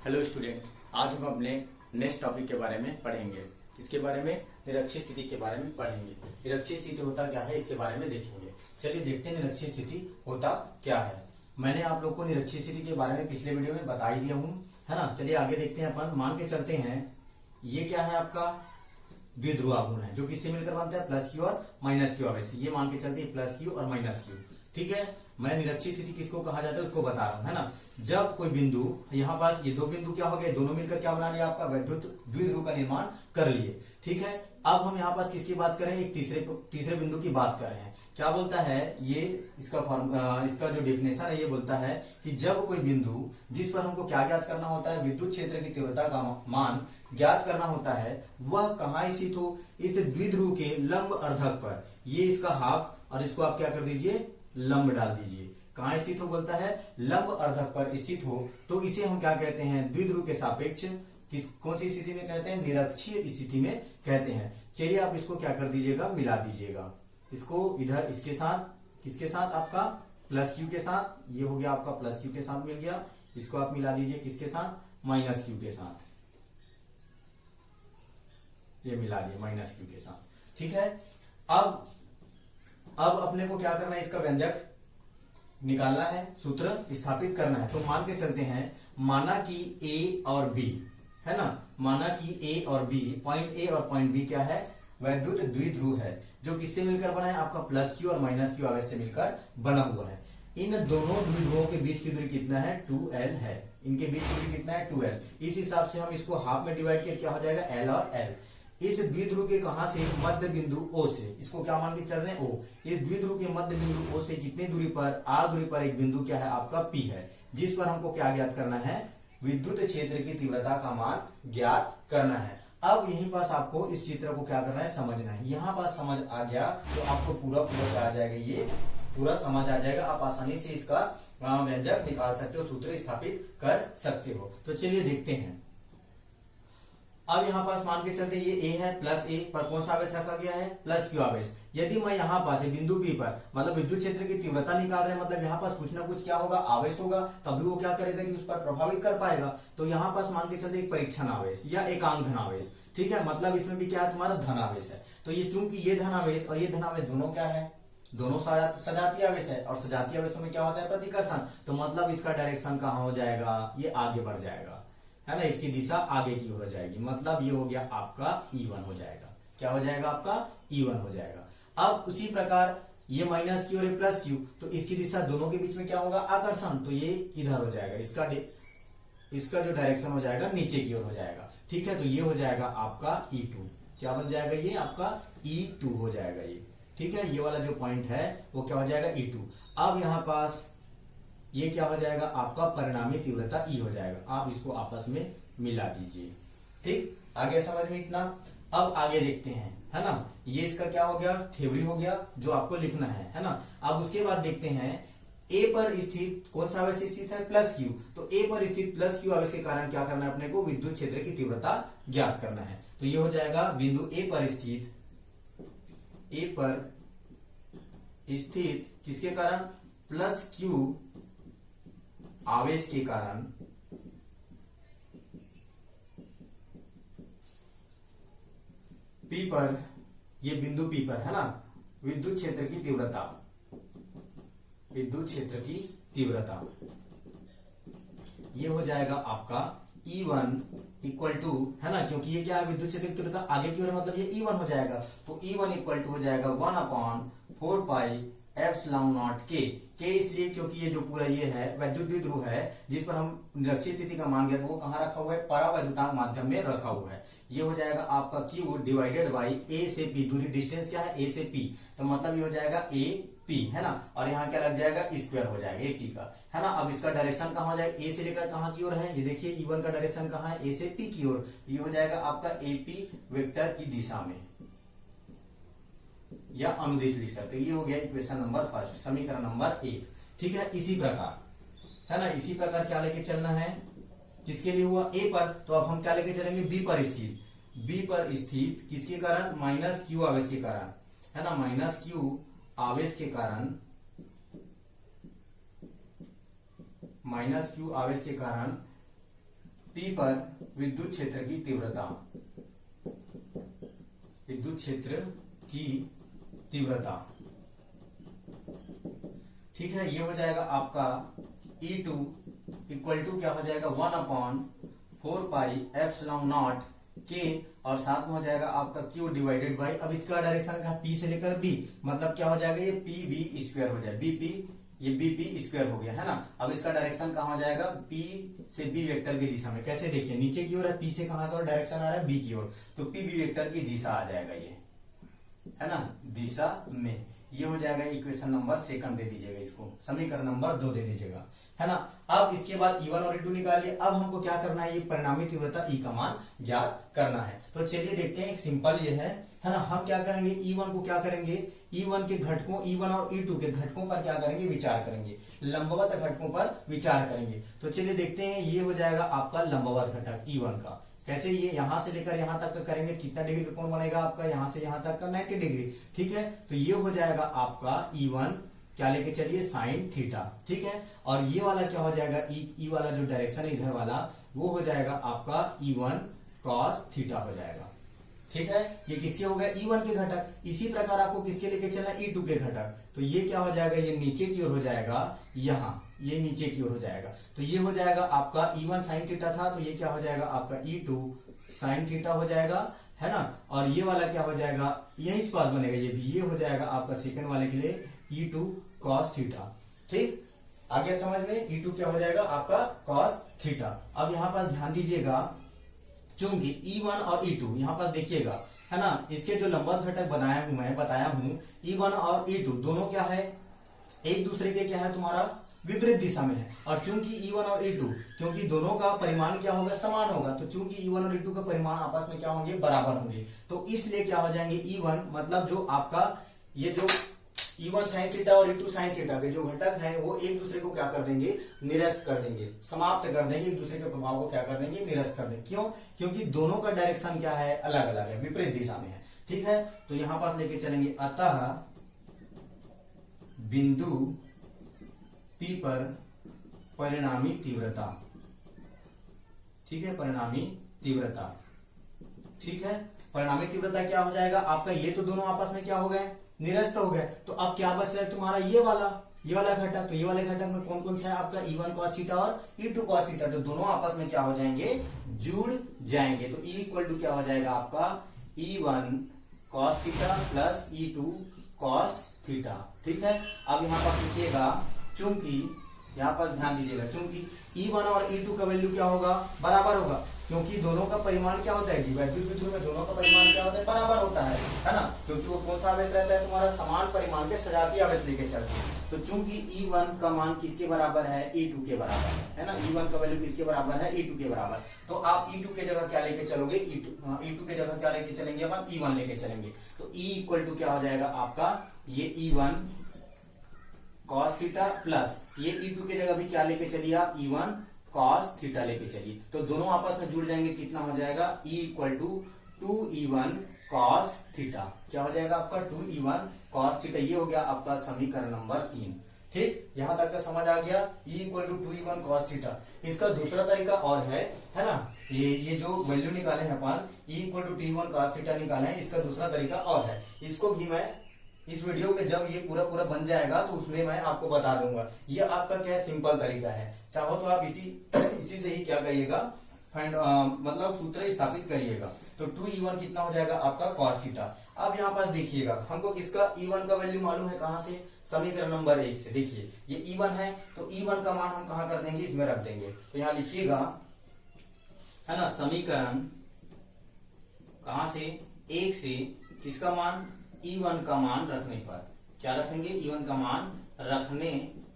Hello student, आज हम अपने नेक्स्ट टॉपिक के बारे में पढ़ेंगे। इसके बारे में निरक्षीय स्थिति के बारे में पढ़ेंगे। निरक्षीय स्थिति होता क्या है इसके बारे में देखेंगे। चलिए देखते हैं निरक्षीय स्थिति होता क्या है। मैंने आप लोग को निरक्षीय स्थिति के बारे में पिछले वीडियो में बता ही दिया हूँ, है ना। चलिए आगे देखते हैं। अपन मान के चलते हैं ये क्या है, आपका द्विध्रुव आघूर्ण है जो किससे मिलकर बनता है, प्लस क्यू और माइनस क्यू आवेश। ये मान के चलते हैं प्लस क्यू और माइनस क्यू, ठीक है। मैं निरक्षीय स्थिति किसको कहा जाता है उसको बता रहा हूं, है ना। जब कोई बिंदु, यहाँ पास ये दो बिंदु क्या हो गए, दोनों मिलकर क्या बना लिया, आपका वैद्युत द्विध्रुव का निर्माण कर लिए, ठीक है। अब हम यहाँ पास किसकी बात करें, एक तीसरे बिंदु की बात कर रहे हैं। क्या बोलता है ये, इसका जो डेफिनेशन है ये बोलता है कि जब कोई बिंदु जिस पर हमको क्या ज्ञात करना होता है, विद्युत क्षेत्र की तीव्रता का मान ज्ञात करना होता है, वह कहाँ स्थित हो, इस द्विध्रुव के लंब अर्धक पर। ये इसका हाफ और इसको आप क्या कर दीजिए, लंब डाल दीजिए। कहाँ स्थित हो, बोलता है लंब अर्धक पर स्थित हो, तो इसे हम क्या कहते हैं, द्विध्रुव के सापेक्ष कौन सी स्थिति में कहते हैं, निरक्षीय स्थिति में कहते हैं। चलिए आप इसको क्या कर दीजिएगा, मिला दीजिएगा। इसको इधर इसके साथ, किसके साथ, आपका प्लस क्यू के साथ। ये हो गया आपका प्लस क्यू के साथ मिल गया। इसको आप मिला दीजिए किसके साथ, माइनस क्यू के साथ। ये मिला दिए माइनस क्यू के साथ, ठीक है। अब अपने को क्या करना है, इसका व्यंजक निकालना है, सूत्र स्थापित करना है। तो मान के चलते हैं, माना कि ए और बी, है ना, माना कि ए और बी, पॉइंट ए और पॉइंट बी क्या है, वैद्युत द्विध्रुव है जो किससे मिलकर बना है, आपका प्लस क्यू और माइनस क्यू आवेश से मिलकर बना हुआ है। इन दोनों द्विध्रुवों के बीच की दूरी कितना है, 2l है। इनके बीच की दूरी कितना है, 2l। इस हिसाब से हम इसको हाफ में डिवाइड किया, क्या हो जाएगा, l और l। इस द्विध्रुव के कहां से, मध्य बिंदु O से, इसको क्या मान के चल रहे हैं, O। इस द्विध्रुव के मध्य बिंदु O से कितनी दूरी पर, r दूरी पर एक बिंदु क्या है, आपका P है, जिस पर हमको क्या ज्ञात करना है, विद्युत क्षेत्र की तीव्रता का मान ज्ञात करना है। अब यहीं पास आपको इस चित्र को क्या करना है, समझना है। यहाँ पास समझ आ गया तो आपको पूरा क्या आ जाएगा, ये पूरा समझ आ जाएगा। आप आसानी से इसका व्यंजक निकाल सकते हो, सूत्र स्थापित कर सकते हो। तो चलिए देखते हैं। अब यहाँ पास मान के चलते ये A है, प्लस A पर कौन सा आवेश रखा गया है, प्लस क्यू आवेश। यदि मैं यहाँ पास बिंदु P पर, मतलब विद्युत क्षेत्र की तीव्रता निकाल रहे हैं, मतलब यहाँ पास कुछ ना कुछ क्या होगा, आवेश होगा, तभी वो क्या करेगा कि उस पर प्रभावित कर पाएगा। तो यहाँ पास मान के चलते एक परीक्षण आवेश या एकांक धनावेश, ठीक है, मतलब इसमें भी क्या है, तुम्हारा धनावेश है। तो ये चूंकि ये धनावेश और ये धनावेश दोनों क्या है, दोनों सजातीय आवेश है, और सजातीय आवेशों में क्या होता है, प्रतिकर्षण। तो मतलब इसका डायरेक्शन कहाँ हो जाएगा, ये आगे बढ़ जाएगा, है ना, इसकी दिशा आगे की हो जाएगी। मतलब ये हो गया आपका E1 हो जाएगा। क्या हो जाएगा, आपका E1 हो जाएगा। अब उसी प्रकार ये माइनस क्यू और प्लस क्यू, तो इसकी दिशा दोनों के बीच में क्या होगा, आकर्षण। तो ये इधर हो जाएगा, इसका जो डायरेक्शन हो जाएगा नीचे की ओर हो जाएगा, ठीक है। तो ये हो जाएगा आपका E2। क्या बन जाएगा, ये आपका E2 हो जाएगा ये, ठीक है। ये वाला जो पॉइंट है वो क्या हो जाएगा, E2। अब यहाँ पास ये क्या हो जाएगा, आपका परिणामी तीव्रता E हो जाएगा। आप इसको आपस में मिला दीजिए, ठीक। आगे समझ में इतना। अब आगे देखते हैं, है ना। ये इसका क्या हो गया, थ्योरी हो गया जो आपको लिखना है ना। अब उसके बाद देखते हैं A पर स्थित कौन सा आवेश स्थित है, प्लस क्यू। तो A पर स्थित प्लस क्यू आवेश के कारण क्या करना है, अपने को विद्युत क्षेत्र की तीव्रता ज्ञात करना है। तो ये हो जाएगा बिंदु A पर स्थित किसके कारण, प्लस क्यू आवेश के कारण P पर, ये बिंदु P पर है ना, विद्युत क्षेत्र की तीव्रता ये हो जाएगा आपका E1 इक्वल टू, है ना, क्योंकि ये क्या है, विद्युत क्षेत्र की तीव्रता आगे की ओर, मतलब ये E1 हो जाएगा। तो E1 इक्वल टू हो जाएगा 1/4 पाई एप्सिलॉन नॉट के इसलिए क्योंकि ये जो पूरा ये है वैद्युत द्विध्रुव है जिस पर हम निरक्षीय स्थिति का मान ज्ञात, वो कहाँ रखा हुआ है, परावैद्युतांक माध्यम में रखा हुआ है। ये हो जाएगा आपका Q डिवाइडेड बाई A से P, दूरी डिस्टेंस क्या है, A से P। तो मतलब ये हो जाएगा AP, है ना, और यहाँ क्या लग जाएगा, स्क्वायर हो जाएगा AP का, है ना। अब इसका डायरेक्शन कहाँ हो जाएगा, A से लेकर कहाँ की ओर है, ये देखिए E1 का डायरेक्शन कहाँ है, A से P की ओर। ये हो जाएगा आपका AP वेक्टर की दिशा में, या अनुदिश लिख सकते। ये हो गया इक्वेशन नंबर फर्स्ट, समीकरण नंबर 1, ठीक है। इसी प्रकार, है ना, इसी प्रकार क्या लेके चलना है, किसके लिए हुआ, A पर। तो अब हम क्या लेके चलेंगे, B पर स्थित किसके कारण, माइनस क्यू आवेश के कारण, है ना, माइनस क्यू आवेश के कारण P पर विद्युत क्षेत्र की तीव्रता, विद्युत क्षेत्र की तीव्रता, ठीक है। ये हो जाएगा आपका E2 इक्वल टू क्या हो जाएगा 1/4πε0 K और साथ में हो जाएगा आपका Q डिवाइडेड बाई, अब इसका डायरेक्शन का P से लेकर B, मतलब क्या हो जाएगा ये PV स्क्वायर हो जाएगा, BP ये BP स्क्वायर हो गया है ना। अब इसका डायरेक्शन कहाँ हो जाएगा P से B वेक्टर की दिशा में, कैसे देखिए नीचे की ओर है, P से कहाँ का डायरेक्शन आ रहा है B की ओर, तो PB वेक्टर की दिशा आ जाएगा ये, है ना, दिशा में। ये हो जाएगा इक्वेशन नंबर सेकंड दे दीजिएगा, इसको समीकरण नंबर 2 दे दीजिएगा, है ना। अब इसके बाद E1 और E2 निकालिए। अब हमको क्या करना है, ये परिणामी तीव्रता E का मान ज्ञात करना है। तो चलिए देखते हैं, एक सिंपल ये है ना। हम क्या करेंगे, E1 को क्या करेंगे, E1 के घटकों, E1 और E2 के घटकों पर क्या करेंगे, विचार करेंगे, लंबवत घटकों पर विचार करेंगे। तो चलिए देखते हैं, ये हो जाएगा आपका लंबवत घटक E1 का, कैसे, ये यहां से लेकर यहां तक का करेंगे, कितना डिग्री का कोण बनेगा आपका, यहां से यहां तक का 90 डिग्री, ठीक है। तो ये हो जाएगा आपका E1 क्या लेके चलिए साइन थीटा, ठीक है। और ये वाला क्या हो जाएगा, ई वाला जो डायरेक्शन है इधर वाला, वो हो जाएगा आपका E1 cos थीटा हो जाएगा, ठीक है। ये किसके हो गए, E1 के घटक। इसी प्रकार आपको किसके लेके चलना, E2 के घटक। तो ये क्या हो जाएगा, ये नीचे की ओर हो जाएगा, यहाँ ये नीचे की ओर हो जाएगा। तो ये हो जाएगा आपका E1 साइन थीटा था, तो ये क्या हो जाएगा आपका E2 साइन थीटा हो जाएगा, है ना। और ये वाला क्या हो जाएगा, यही पास बनेगा ये भी, ये हो जाएगा आपका सेकंड वाले के लिए E2 cos थीटा, ठीक। आगे समझ में, E2 क्या हो जाएगा आपका cos थीटा। अब यहाँ पर ध्यान दीजिएगा, चूंकि E1 और E2 यहाँ पर देखिएगा, है ना, इसके जो लंबवत घटक बताया हूं E1 और E2 दोनों क्या है, एक दूसरे के क्या है तुम्हारा विपरीत दिशा में है। और चूंकि E1 और E2, क्योंकि दोनों का परिमाण क्या होगा, समान होगा, तो चूंकि E1 और E2 का परिमाण आपस में क्या होंगे, बराबर होंगे, तो इसलिए क्या हो जाएंगे E1 मतलब जो आपका ये जो E1 साइन थीटा और E2 साइन थीटा के जो घटक हैं वो एक दूसरे को क्या कर देंगे, निरस्त कर देंगे, समाप्त कर देंगे, एक दूसरे के प्रभाव को क्या कर देंगे, निरस्त कर देंगे। क्यों, क्योंकि दोनों का डायरेक्शन क्या है, अलग अलग है, विपरीत दिशा में है, ठीक है। तो यहां पर लेके चलेंगे, अतः बिंदु P पर परिणामी तीव्रता, ठीक है, परिणामी तीव्रता, ठीक है। परिणामी तीव्रता क्या हो जाएगा आपका, ये तो दोनों आपस में क्या हो गए, निरस्त हो गए। तो अब क्या बच रहा है तुम्हारा, ये वाला घटक। तो ये वाले घटक में कौन कौन सा है आपका, E1 cos थीटा और E2 cos थीटा, तो दोनों आपस में क्या हो जाएंगे, जुड़ जाएंगे। तो E इक्वल टू क्या हो जाएगा आपका E1 cos theta plus E2 cos theta, ठीक है। अब यहाँ पर लिखिएगा, चूंकि यहाँ पर ध्यान दीजिएगा, चूंकि E1 और E2 का वैल्यू क्या होगा, बराबर होगा, क्योंकि दोनों का परिमाण क्या होता है जी, वैद्युत विद्युत में दोनों का परिमाण क्या होता है, बराबर होता है ना। क्योंकि वो कौन सा आवेश रहता है तुम्हारा, समान परिमाण के सजातीय आवेश लेके चलते हैं। तो चूंकि E1 का मान किसके बराबर है, E2 के बराबर है ना। E1 का वैल्यू किसके बराबर है, E2 के बराबर। तो आप E2 के जगह क्या लेके चलोगे, E2 के जगह क्या लेके चलेंगे, अपन E1 लेके चलेंगे। तो E इक्वल टू क्या हो जाएगा आपका, ये E1 cos थीटा प्लस ये E2 के जगह भी क्या लेके चलिए आप, E1 cos थीटा लेके चलिए। तो दोनों आपस में जुड़ जाएंगे, कितना हो जाएगा, E equal to 2E1 cos theta, क्या हो जाएगा आपका 2E1 cos थीटा। ये हो गया आपका समीकरण नंबर 3, ठीक। यहां तक का समझ आ गया, E equal to 2E1 cos theta. इसका दूसरा तरीका और है ना, ये जो वैल्यू निकाले हैं अपन, E equal to 2E1 cos theta निकाले हैं, इसका दूसरा तरीका और है। इसको भी मैं इस वीडियो में जब ये पूरा बन जाएगा तो उसमें मैं आपको बता दूंगा। ये आपका क्या सिंपल तरीका है, चाहो तो आप इसी से ही क्या करिएगा, मतलब सूत्र स्थापित करिएगा। तो 2E1 कितना हो जाएगा आपका cos थीटा। अब यहाँ पास देखिएगा, हमको किसका E1 का वैल्यू मालूम है, कहां से, समीकरण नंबर 1 से। देखिए ये E1 है, तो E1 का मान हम कहां कर देंगे, इसमें रख देंगे। तो यहाँ लिखिएगा, है ना, समीकरण कहां से, 1 से किसका मान, E1 का मान रखने पर, क्या रखेंगे, E1 का मान रखने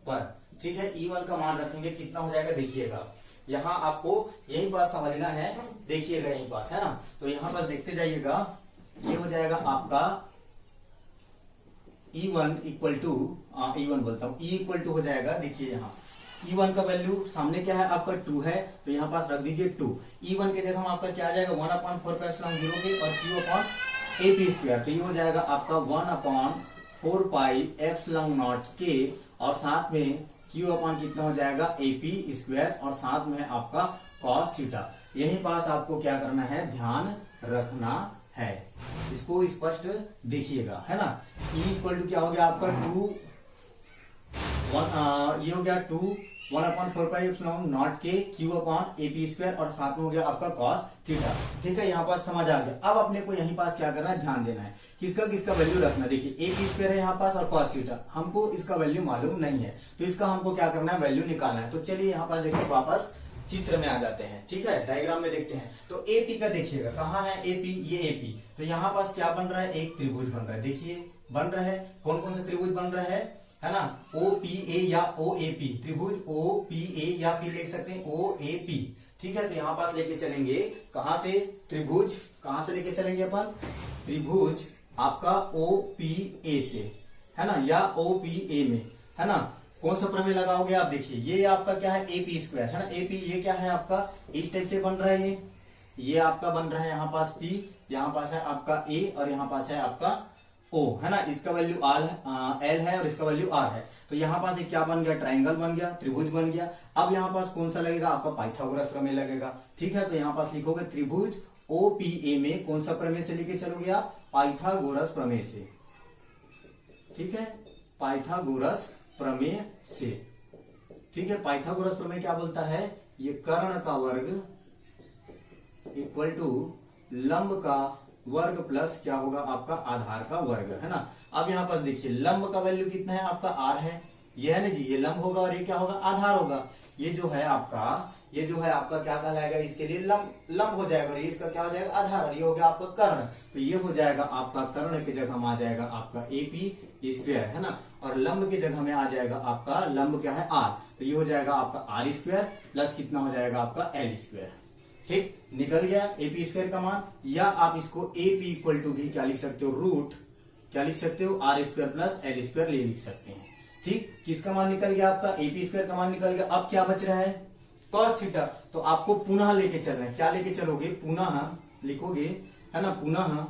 पर, ठीक है। E1 का मान रखेंगे, कितना हो जाएगा, देखिएगा यहाँ आपको यही बात समझना है, देखिएगा यही पास, है ना। तो यहाँ पर देखते जाइएगा, ये हो जाएगा आपका E1 इक्वल टू, E1 बोलता हूँ, E इक्वल टू हो जाएगा, देखिए यहाँ E1 का वैल्यू सामने क्या है आपका 2 है, तो यहाँ पास रख दीजिए 2। E1 के जगह आपका क्या आ जाएगा, 1/4πε0 और Q/AP²। तो ये हो जाएगा आपका 1/4πε0 K और साथ में Q अपॉन कितना हो जाएगा AP² और साथ में आपका कॉस थीटा। यही पास आपको क्या करना है, ध्यान रखना है। इसको स्पष्ट देखिएगा, है ना। E इक्वल टू क्या हो गया आपका 2 1 ये हो गया 2 1/4 नॉट के क्यू अपॉन AP स्क्वायर और साथ में हो गया आपका कॉस थीटा। ठीक है, यहाँ पास समझ आ गया। अब अपने को यहीं पास क्या करना है, ध्यान देना है, किसका किसका वैल्यू रखना। देखिए AP स्क्वायर है यहाँ पास और कॉस थीटा, हमको इसका वैल्यू मालूम नहीं है, तो इसका हमको क्या करना है, वैल्यू निकालना है। तो चलिए यहाँ पास देखिए वापस चित्र में आ जाते हैं। ठीक है, डायग्राम में देखते हैं। तो AP का देखिएगा, कहाँ है AP, ये AP। तो यहाँ पास क्या बन रहा है, एक त्रिभुज बन रहा है। देखिए बन रहा है, कौन कौन सा त्रिभुज बन रहा है ना, OPA या OAP त्रिभुज, OPA या फिर लिख सकते हैं OAP। ठीक है, तो यहाँ पास लेके चलेंगे कहां से, त्रिभुज कहां से लेके चलेंगे अपन, त्रिभुज आपका OPA से, है ना, या OPA में, है ना। कौन सा प्रमेय लगाओगे आप, देखिए ये आपका क्या है, AP स्क्वायर, है ना। AP ये क्या है आपका, इस टाइप से बन रहा है, ये आपका बन रहा है यहाँ पास P, यहाँ पास है आपका A और यहाँ पास है आपका O, है ना। इसका वैल्यू L है और इसका वैल्यू R है। तो यहाँ पास एक क्या बन गया, ट्रायंगल बन गया, त्रिभुज बन गया। अब यहाँ पास कौन सा लगेगा, आपका पाइथागोरस प्रमेय लगेगा। ठीक है, तो यहाँ पास लिखोगे त्रिभुज OPA में कौन सा प्रमेय से लेके चलोगे आप, पाइथागोरस प्रमेय से। ठीक है, पाइथागोरस प्रमेय से। ठीक है, पाइथागोरस प्रमेय क्या बोलता है, ये कर्ण का वर्ग इक्वल टू लंब का वर्ग प्लस क्या होगा आपका आधार का वर्ग, है ना। अब यहाँ पास देखिए लंब का वैल्यू कितना है आपका, R है, ये है ना जी, ये लंब होगा और ये क्या होगा, आधार होगा। ये जो है आपका क्या कहलाएगा, इसके लिए लंब हो जाएगा और ये इसका क्या हो जाएगा, आधार, और ये हो गया आपका कर्ण। तो ये हो जाएगा आपका कर्ण की जगह में आ जाएगा आपका AP स्क्वायर, है ना, और लंब की जगह में आ जाएगा आपका लंब क्या है, R। तो ये हो जाएगा आपका R स्क्वायर प्लस कितना हो जाएगा आपका L स्क्वायर। ठीक, निकल गया AP स्क्वायर का मान। या आप इसको AP इक्वल टू भी क्या लिख सकते हो, रूट क्या लिख सकते हो, R square plus L square ले लिख सकते हैं। ठीक, किसका मान निकल गया आपका, AP स्क्वायर का मान निकल गया। अब क्या बच रहा है, कॉस थीटा। तो आपको पुनः लेके चलना है, क्या लेके चलोगे, पुनः लिखोगे, है ना, पुनः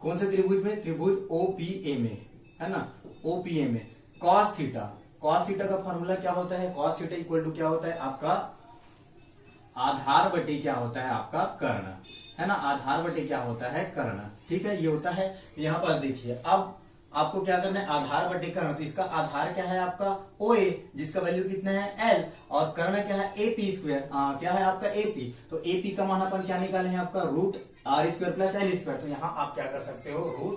कौन से त्रिभुज में, त्रिभुज OPA में, है ना, OPA में कॉस थीटा। कॉस थीटा का फॉर्मूला क्या होता है, कॉस थीटा इक्वल टू क्या होता है आपका आधार बटे क्या होता है आपका कर्ण, है ना, आधार बटे क्या होता है कर्ण। ठीक है, ये होता है। यहाँ पास देखिए अब आपको क्या करना है, आधार बटे कर्ण। तो इसका आधार क्या है आपका OA, जिसका वैल्यू कितना है L, और कर्ण क्या है AP स्क्वायर, क्या है आपका AP। तो AP का मान अपन क्या निकाले हैं आपका, root R square plus L square. तो यहाँ आप क्या कर सकते हो, root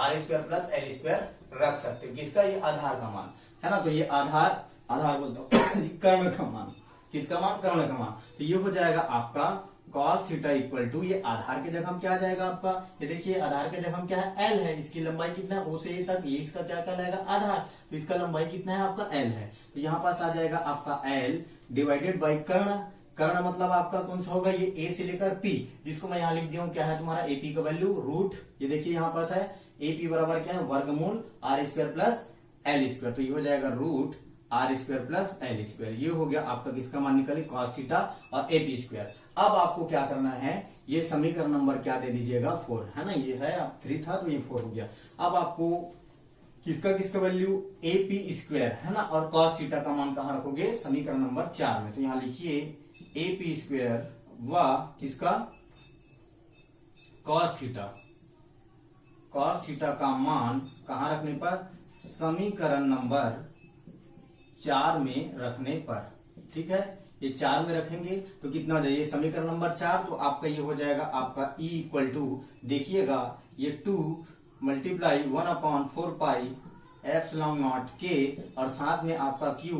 R square plus L square रख सकते हो, किसका, ये आधार का मान, है ना। तो ये आधार बोलता हूँ कर्ण का मान, किसका मान, कर्ण का मान। तो ये हो जाएगा आपका cos थीटा इक्वल टू, ये आधार के जगह क्या आ जाएगा आपका, ये देखिए आधार के जगह क्या है, L है, इसकी लंबाई कितना है, O से A तक, ये इसका क्या कहलाएगा, आधार। तो इसका लंबाई कितना है आपका, L है। तो यहाँ पास आ जाएगा आपका L डिवाइडेड बाई कर्ण। कर्ण मतलब आपका कौन सा होगा, ये A से लेकर P, जिसको मैं यहाँ लिख दिया हूँ, क्या है तुम्हारा AP का वैल्यू रूट, ये देखिए यहाँ पास है AP बराबर क्या है, वर्गमूल R square plus L square. तो ये हो जाएगा root R square plus L square. ये हो गया आपका किसका मान निकले, कॉस थीटा और AP स्क्वायर। अब आपको क्या करना है, ये समीकरण नंबर क्या दे दीजिएगा, 4, है ना। ये है 3 था तो ये 4 हो गया। अब आपको किसका किसका वैल्यू, AP स्क्वायर, है ना, और कॉस थीटा का मान कहां रखोगे, समीकरण नंबर 4 में। तो यहां लिखिए AP स्क्वायर व किसका, कॉस थीटा। कॉस थीटा का मान कहां रखने पर, समीकरण नंबर 4 में रखने पर। ठीक है, ये 4 में रखेंगे तो कितना हो जाएगा, समीकरण नंबर 4। तो आपका ये हो जाएगा आपका E इक्वल टू, देखिएगा ये 2 multiply 1/4 pi epsilon not K और साथ में आपका Q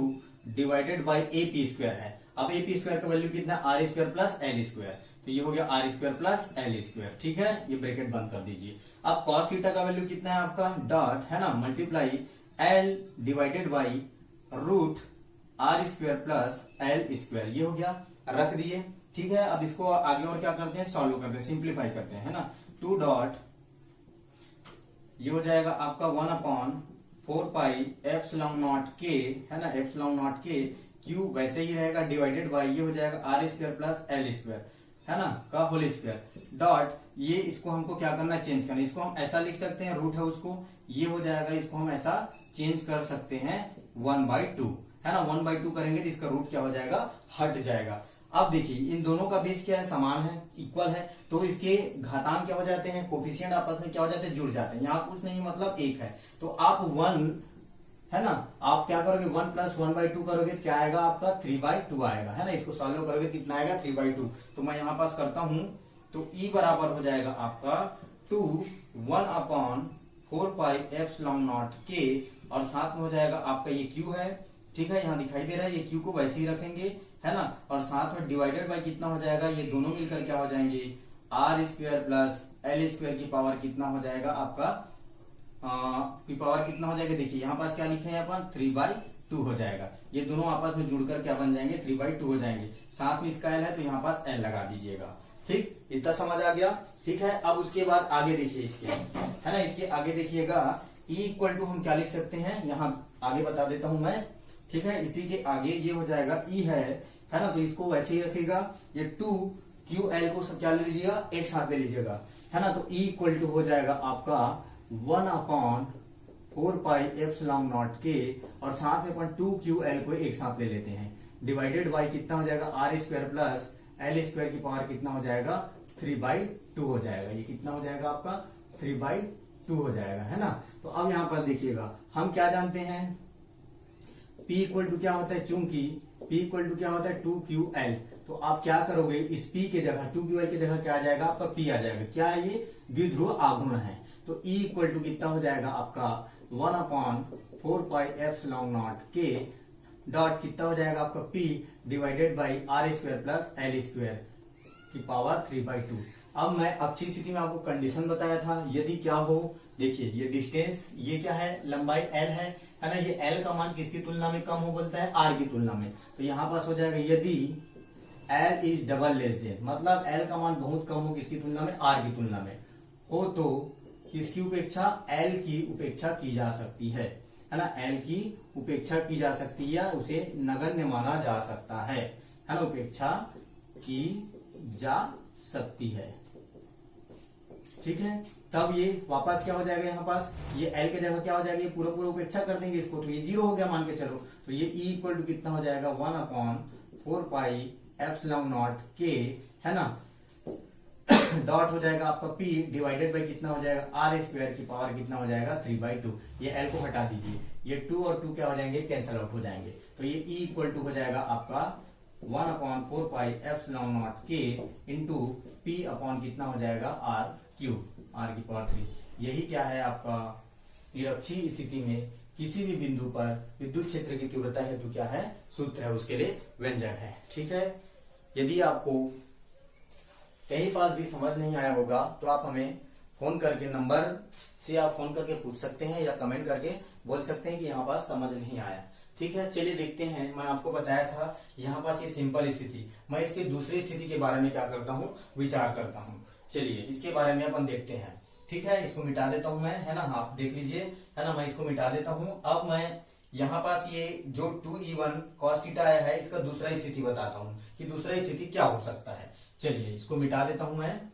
divided by AP square है। अब AP स्क्वायर का वैल्यू कितना, R square plus L square. तो ये हो गया R square plus L square. ठीक है, ये ब्रैकेट बंद कर दीजिए। अब कॉस थीटा का वैल्यू कितना है आपका, डॉट, है ना, multiply L divided by root R square plus L square. ये हो गया, रख दिए। ठीक है, अब इसको आगे और क्या करते हैं, सॉल्व करते हैं, सिंप्लीफाई करते हैं, है ना। 2 डॉट, ये हो जाएगा आपका 1/4 पाई एप्सिलॉन नॉट K, है ना, एप्सिलॉन नॉट K, Q वैसे ही रहेगा डिवाइडेड बाई, ये हो जाएगा R square plus L square, है ना, का होल स्क्वायर। डॉट, ये इसको हमको क्या करना है, चेंज करना। इसको हम ऐसा लिख सकते हैं, रूट है उसको, ये हो जाएगा, इसको हम ऐसा चेंज कर सकते हैं 1/2, है ना, 1/2 करेंगे तो इसका रूट क्या हो जाएगा, हट जाएगा। अब देखिए इन दोनों का बेस क्या है, समान है, इक्वल है, तो इसके घातांक क्या हो जाते हैं, कोफिशिएंट आपस में क्या हो जाते हैं, जुड़ जाते हैं। यहाँ कुछ नहीं मतलब एक है, तो आप 1 है ना, आप क्या करोगे 1 + 1/2 करोगे, क्या आएगा आपका 3/2 आएगा, है ना। इसको सॉल्व करोगे कितना आएगा 3/2। तो मैं यहाँ पास करता हूं, तो E बराबर हो जाएगा आपका 2 1/4πε0k, और साथ में हो जाएगा आपका ये Q है, ठीक है, यहाँ दिखाई दे रहा है, ये Q को वैसे ही रखेंगे, है ना, और साथ में डिवाइडेड बाय कितना हो जाएगा, ये दोनों मिलकर क्या हो जाएंगे, R² + L² की पावर कितना हो जाएगा आपका, की पावर कितना हो जाएगा, देखिए यहाँ पास क्या लिखे हैं अपन 3/2 हो जाएगा। ये दोनों आपस में जुड़कर क्या बन जाएंगे 3/2 हो जाएंगे। साथ में इसका L है तो यहाँ पास L लगा दीजिएगा, ठीक, इतना समझ आ गया, ठीक है। अब उसके बाद आगे देखिए इसके, है ना, इसके आगे देखिएगा E = हम क्या लिख सकते हैं, यहाँ आगे बता देता हूं मैं, ठीक है। इसी के आगे ये हो जाएगा E है ना, तो इसको वैसे ही रखेगा, ये 2QL को सब क्या ले लीजिएगा, एक साथ ले लीजिएगा, है ना। तो E = हो जाएगा आपका 1/4πε0k, और साथ में अपन 2QL को एक साथ ले लेते हैं, डिवाइडेड बाय कितना हो जाएगा R² + L² की पावर कितना हो जाएगा 3/2 हो जाएगा। ये कितना हो जाएगा आपका 3/2 हो जाएगा, है ना। तो अब यहाँ पर देखिएगा हम क्या जानते हैं, P = क्या होता है, चूंकि P = क्या होता है 2QL, तो आप क्या करोगे, इस P के जगह 2QL की जगह क्या आ जाएगा आपका P आ जाएगा, क्या है ये द्विध्रुव आघूर्ण है। तो E = कितना हो जाएगा आपका 1/4πε0k डॉट कितना हो जाएगा आपका P divided by R² + L² की पावर 3/2। अब मैं अक्षीय स्थिति में आपको कंडीशन बताया था, यदि क्या हो, देखिए ये डिस्टेंस, ये क्या है, लंबाई L है ना, ये L का मान किसकी तुलना में कम हो बोलता है, R की तुलना में। तो यहाँ पास हो जाएगा यदि L = <, मतलब L का मान बहुत कम हो किसकी तुलना में, R की तुलना में हो, तो किसकी उपेक्षा, L की उपेक्षा की जा सकती है ना, L की उपेक्षा की जा सकती है या उसे नगण्य माना जा सकता है ना, उपेक्षा की जा सकती है, ठीक है। तब ये वापस क्या हो जाएगा, यहाँ पास ये L के जगह क्या हो जाएगा, ये पूरा पूरा उपेक्षा कर देंगे इसको, तो ये 0 हो गया मान के चलो। तो ये E = कितना हो जाएगा 1/4πε0k, है ना, डॉट हो जाएगा आपका P डिवाइडेड बाई कितना हो जाएगा R² की पावर कितना हो जाएगा 3/2। ये L को हटा दीजिए, ये 2 और 2 क्या हो जाएंगे, कैंसिल आउट हो जाएंगे। तो ये E = हो जाएगा आपका 1/4πε0k इंटू P अपॉन कितना हो जाएगा R³ R की पावर 3। यही क्या है आपका निरक्षीय स्थिति में किसी भी बिंदु पर विद्युत क्षेत्र की तीव्रता हेतु क्या है, सूत्र है, उसके लिए व्यंजक है, ठीक है। यदि आपको कहीं पास भी समझ नहीं आया होगा तो आप हमें फोन करके, नंबर से आप फोन करके पूछ सकते हैं या कमेंट करके बोल सकते हैं कि यहाँ पास समझ नहीं आया, ठीक है। चलिए देखते हैं, मैं आपको बताया था यहाँ पास ये सिंपल स्थिति, मैं इसकी दूसरी स्थिति के बारे में क्या करता हूँ, विचार करता हूँ। चलिए इसके बारे में अपन देखते हैं, ठीक है। इसको मिटा देता हूं मैं, है ना, आप देख लीजिए, है ना, मैं इसको मिटा देता हूं। अब मैं यहाँ पास ये जो 2E1 cos θ आया है, इसका दूसरा स्थिति बताता हूं कि दूसरा स्थिति क्या हो सकता है। चलिए इसको मिटा देता हूं मैं,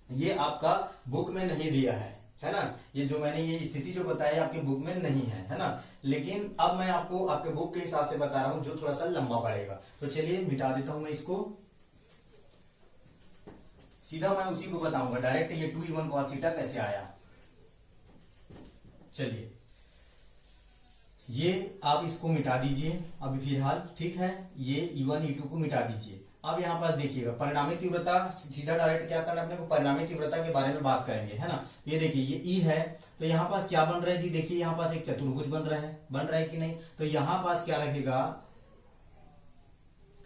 ये आपका बुक में नहीं दिया है ना, ये जो मैंने ये स्थिति जो बताया आपके बुक में नहीं है ना, लेकिन अब मैं आपको आपके बुक के हिसाब से बता रहा हूं जो थोड़ा सा लंबा पड़ेगा। तो चलिए मिटा देता हूं मैं इसको, सीधा मैं उसी को बताऊंगा डायरेक्ट, ये 2E1 cos θ कैसे आया। चलिए ये आप इसको मिटा दीजिए अभी फिलहाल, ठीक है, ये E1 E2 को मिटा दीजिए। अब यहाँ पास देखिएगा परिणामी तीव्रता, सीधा डायरेक्ट क्या करना अपने को, परिणामी तीव्रता के बारे में बात करेंगे, है ना। ये देखिए ये E है, तो यहाँ पास क्या बन रहा है जी, देखिए यहाँ पास एक चतुर्भुज बन रहा है कि नहीं। तो यहाँ पास क्या लगेगा,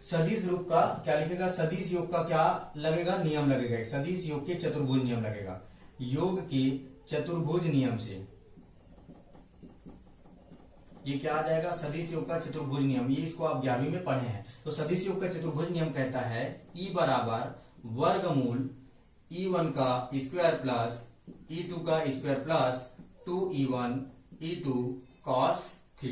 सदिश रूप का क्या लिखेगा, सदिश योग का क्या लगेगा, नियम लगेगा, सदिश योग के चतुर्भुज नियम लगेगा, योग के चतुर्भुज नियम से ये क्या आ जाएगा, सदिश योग का चतुर्भुज नियम। ये इसको आप 11वीं में पढ़े हैं। तो सदिश योग का चतुर्भुज नियम कहता है E बराबर वर्गमूल E1 का स्क्वायर प्लस E2 का square plus 2E1 E2 cos θ,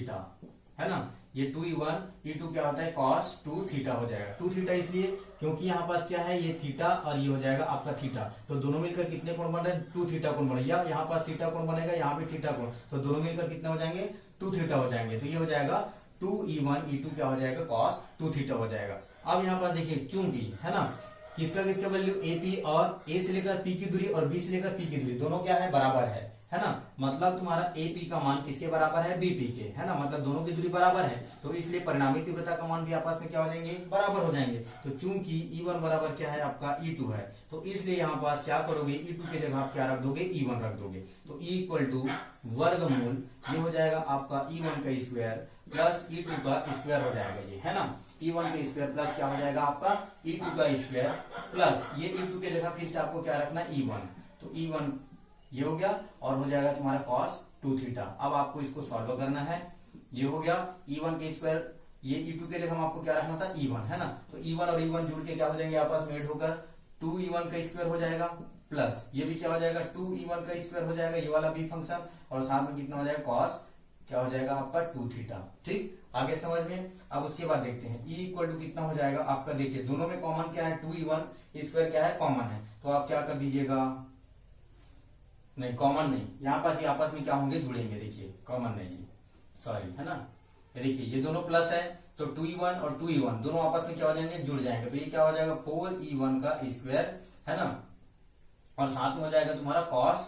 है ना। ये 2E1 E2 क्या होता है, cos 2θ हो जाएगा। 2θ इसलिए क्योंकि यहाँ पास क्या है, ये थीटा और ये हो जाएगा आपका थीटा, तो दोनों मिलकर कितने कोण बन रहे हैं, 2θ कोण बने, या यहाँ पास थीटा कोण बनेगा, यहाँ पे थीटा कोण, तो दोनों मिलकर कितने हो जाएंगे, 2θ हो जाएंगे। तो ये हो जाएगा 2e1 क्या हो जाएगा cos 2 थीटा हो जाएगा। अब यहाँ पर देखिए चूंकि है ना किसका किसका वैल्यू AP और A से लेकर P की दूरी और B से लेकर P की दूरी दोनों क्या है बराबर है ना, मतलब तुम्हारा AP का मान किसके बराबर है BP के, है ना, मतलब दोनों की दूरी बराबर है, तो इसलिए परिणामी तीव्रता का मान भी आपस में क्या हो जाएंगे बराबर हो जाएंगे। तो चूंकि E1 बराबर क्या है आपका E2 है, तो इसलिए यहाँ पास क्या करोगे E2 की जगह आप क्या रख दोगे E1 रख दोगे, तो E इक्वल टू वर्गमूल ये हो जाएगा आपका E1 का स्क्वायर प्लस E2 का स्क्वायर हो जाएगा, ये है ना E1 का स्क्वायर प्लस क्या हो जाएगा आपका E2 का स्क्वायर प्लस ये E2 की जगह फिर से आपको क्या रखना है E1, तो E1 ये हो गया और हो जाएगा तुम्हारा cos 2 थीटा। अब आपको इसको सॉल्व करना है, ये हो गया E1 के स्क्वायर, ये E2 के जगह आपको क्या रखना था E1, है ना, तो E1 और E1 जुड़ के क्या हो जाएंगे आपस में ऐड होकर 2E1 का स्क्वायर हो जाएगा प्लस ये भी क्या हो जाएगा 2E1 का स्क्वायर हो जाएगा, ये वाला भी फंक्शन, और साथ में कितना हो जाएगा cos क्या हो जाएगा आपका 2 थीटा। ठीक, आगे समझ में। अब उसके बाद देखते हैं E इक्वल टू कितना हो जाएगा आपका, देखिए दोनों में कॉमन क्या है 2E1 स्क्वायर क्या है कॉमन है, तो आप क्या कर दीजिएगा, नहीं कॉमन नहीं, यहाँ पास ये आपस में क्या होंगे जुड़ेंगे, देखिए कॉमन नहीं जी सॉरी, है ना, ये देखिए ये दोनों प्लस है तो 2E1 और 2E1 दोनों आपस में क्या हो जाएंगे जुड़ जाएंगे, तो ये क्या हो जाएगा 4E1 का स्क्वायर, है ना, और साथ में हो जाएगा तुम्हारा cos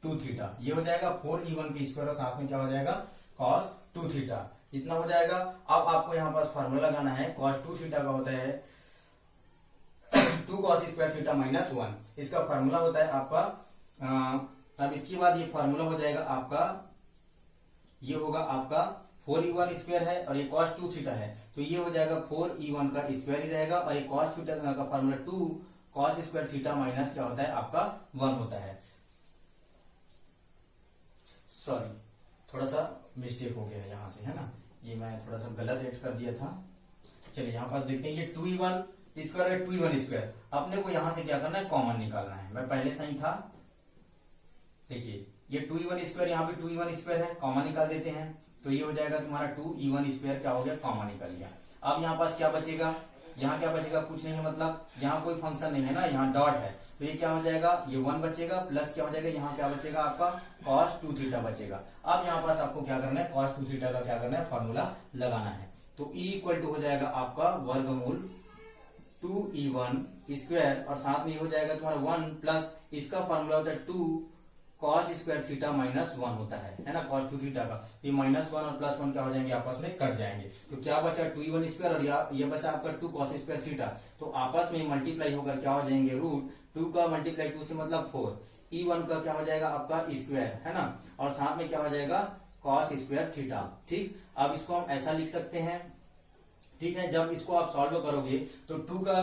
2 थीटा, ये हो जाएगा 4E1 के स्क्वायर और साथ में क्या हो जाएगा cos 2 थीटा, इतना हो जाएगा। अब आपको यहाँ पास फार्मूला लगाना है, cos 2 थीटा का होता है 2 cos स्क्वायर थीटा माइनस 1, इसका फार्मूला होता है आपका अब इसके बाद ये फार्मूला हो जाएगा आपका, ये होगा आपका 4E1 स्क्वायर है और ये cos 2 थीटा है, तो ये हो जाएगा 4E1 का स्क्वायर ही रहेगा और ये cos थीटा का formula 2 cos square theta minus क्या होता है आपका 1 होता है। सॉरी थोड़ा सा मिस्टेक हो गया है यहाँ से, है ना, ये मैं थोड़ा सा गलत ऐड कर दिया था। चलिए यहाँ पास देखते हैं ये 2E1 स्क्वायर है 2E1 स्क्वायर, अपने को यहाँ से क्या करना है कॉमन निकालना है, मैं पहले सही था, देखिए ये 2E1 स्क्वायर यहाँ पे 2E1 स्क्वायर है कॉमन निकाल देते हैं, तो ये हो जाएगा तुम्हारा 2E1 स्क्वायर क्या हो गया कॉमन निकल गया। अब यहाँ पास क्या बचेगा, यहाँ क्या बचेगा कुछ नहीं है, मतलब यहाँ कोई फंक्शन नहीं है ना, यहाँ डॉट है, तो ये क्या हो जाएगा ये 1 बचेगा प्लस क्या हो जाएगा यहाँ क्या बचेगा आपका cos 2 थीटा बचेगा। अब यहाँ पास आपको क्या करना है cos 2 थीटा का क्या करना है फार्मूला लगाना है, तो E इक्वल टू हो जाएगा आपका वर्गमूल 2E1 स्क्वायर और साथ में ये हो जाएगा तुम्हारा 1 प्लस इसका फार्मूला होता है 2 cos स्क्वायर थीटा माइनस 1 होता है ना, cos 2 थीटा का, ये -1 और +1 क्या हो जाएंगे आपस में कट जाएंगे, तो क्या बचा 2E1 स्क्वायर और ये बचा आपका 2 cos स्क्वायर थीटा, तो आपस में मल्टीप्लाई होकर क्या हो जाएंगे √2 का मल्टीप्लाई 2 से मतलब 4, E1 का क्या हो जाएगा आपका स्क्वायर, है ना, और साथ में क्या हो जाएगा cos स्क्वायर थीटा। ठीक, अब इसको हम ऐसा लिख सकते हैं, ठीक है, जब इसको आप सॉल्व करोगे तो 2 का